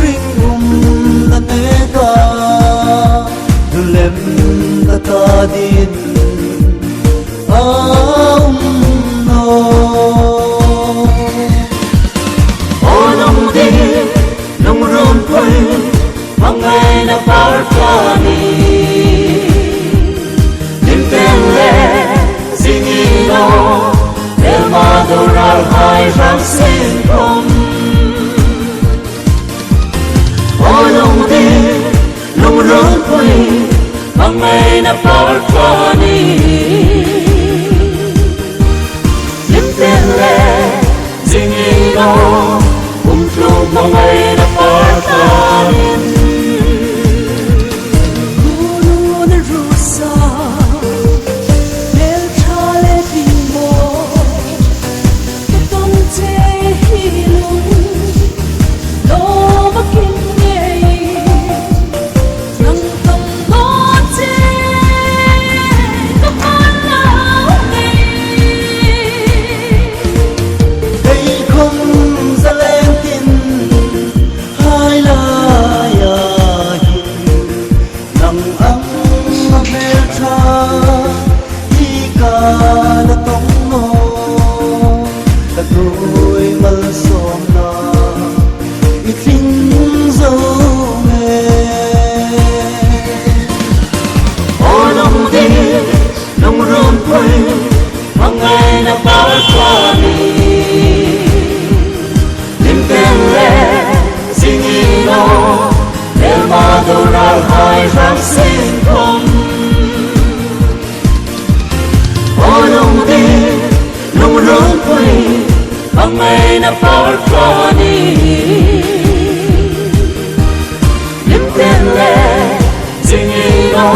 ring na nega lem ta ta din no onong di nong ron pui mangai na parkani limtele singino el madorar hai ram sinkom onong di nong ron pui mangai na parkani limtele singino umtlog mangai na parkani mangai na parkani limtele singino el madorar hai ram sinkom onong di nong ron pui mangai na parkani limtele singino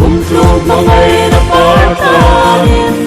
umtlog mangai na parkani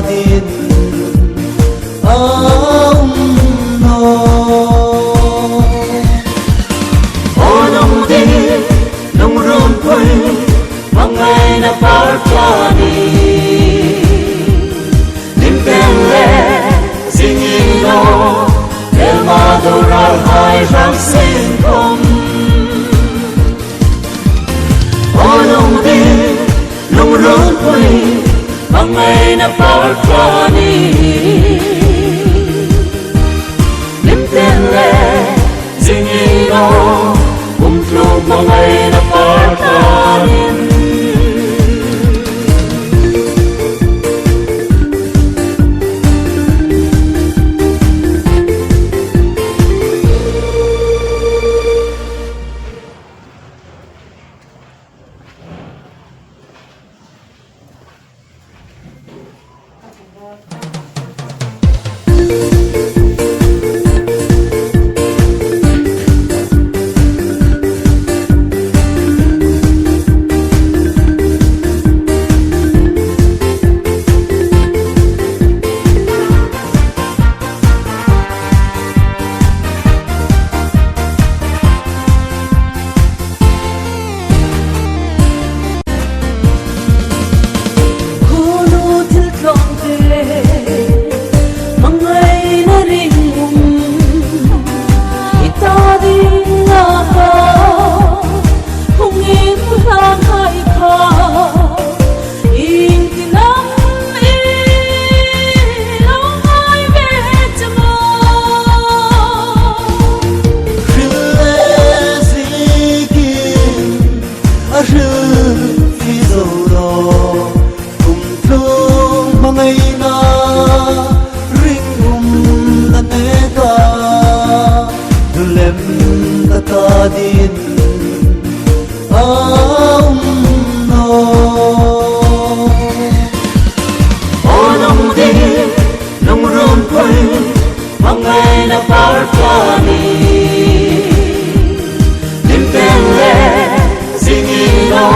din no onong di nong ron pui mangai na parkani limtele singino el madorar hai ram sinkom onong di nong ron pui mangai na parkani din no Onong di nung run koy Mangay na partani Nimtenle zingino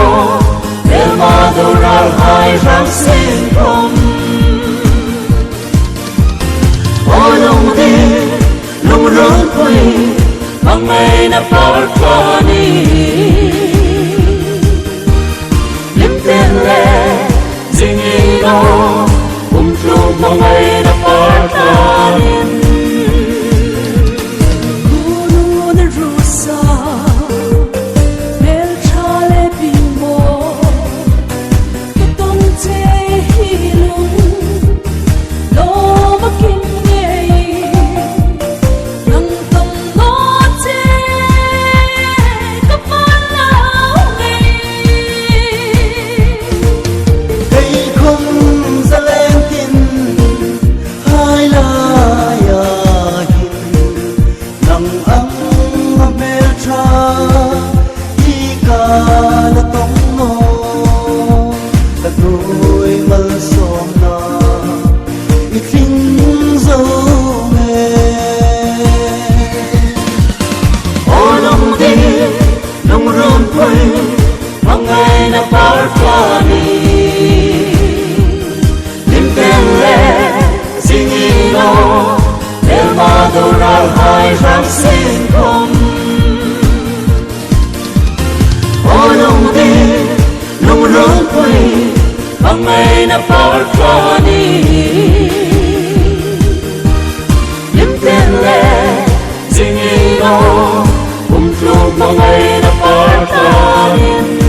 El madurar hai rang singkom Onong di nung run koy Mangay na partani Nimtenle zingino Umtrug mangay na partani Adorar hai rang singkom Onong di nung rung koy Mangay na partani Nimtenle zingino Umtrug mangay na partani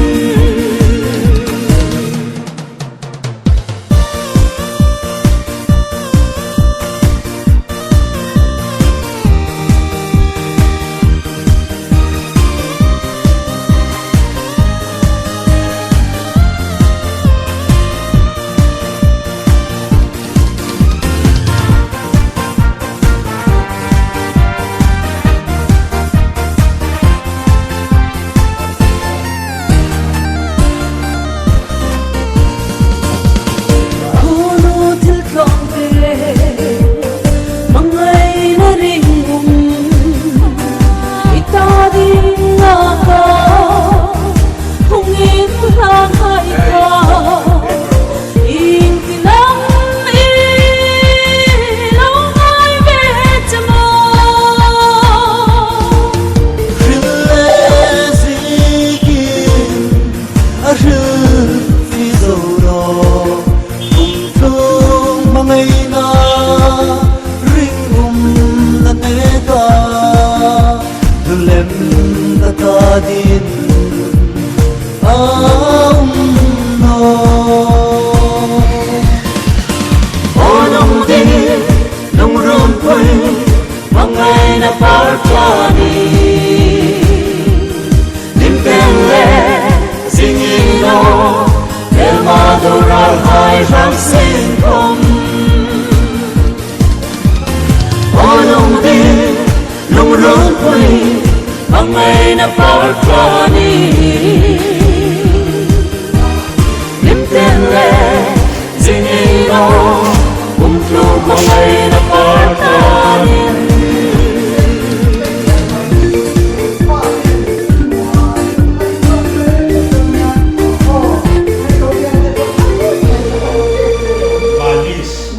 din no Onong di nung run koy Mangay na partani Nimtenle zingino El madurar hai rang singkom Onong di nung run koy Mangay na partani Nimtenle zingino Umtrug mangay na partani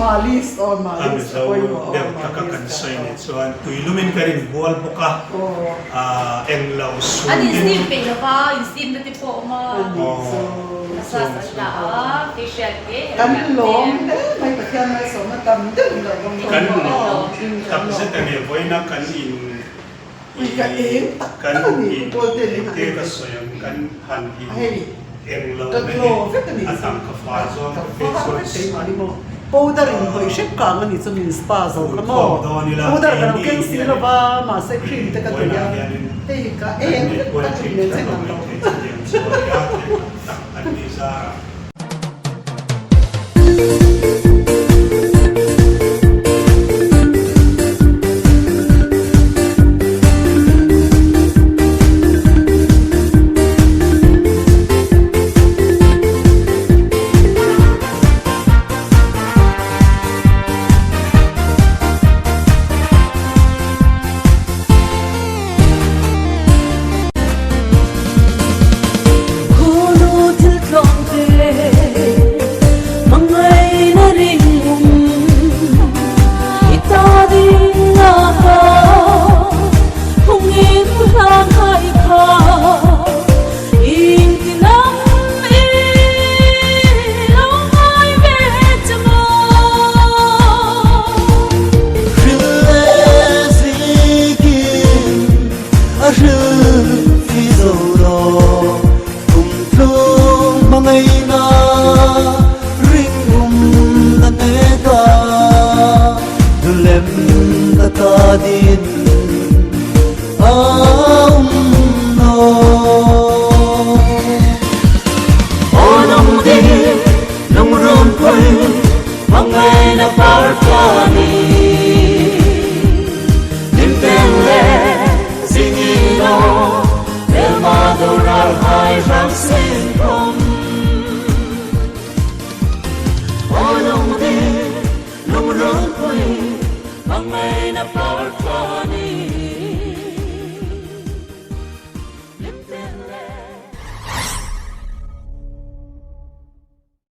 Malis o malis. So, der kakakansoy nit. So, tuilumin ka rin, buwal buka. Englaw, so. Ano yung steam pay na ba? Yung steam na tipo nasasala. Facial care. Kanlong, may pakyan na so matandang na bang Tapos ito niya, boy na kanin. Kain, Kanin. Kain. Ito so yung kanhanin. Ay, Englaw Tatlo, na at ang kafazo. powder in ko ship ka man ito min spa so kamo powder ka ng sila ba masa cream te ka to ya te ka at din sa nang So, at isa phi dầu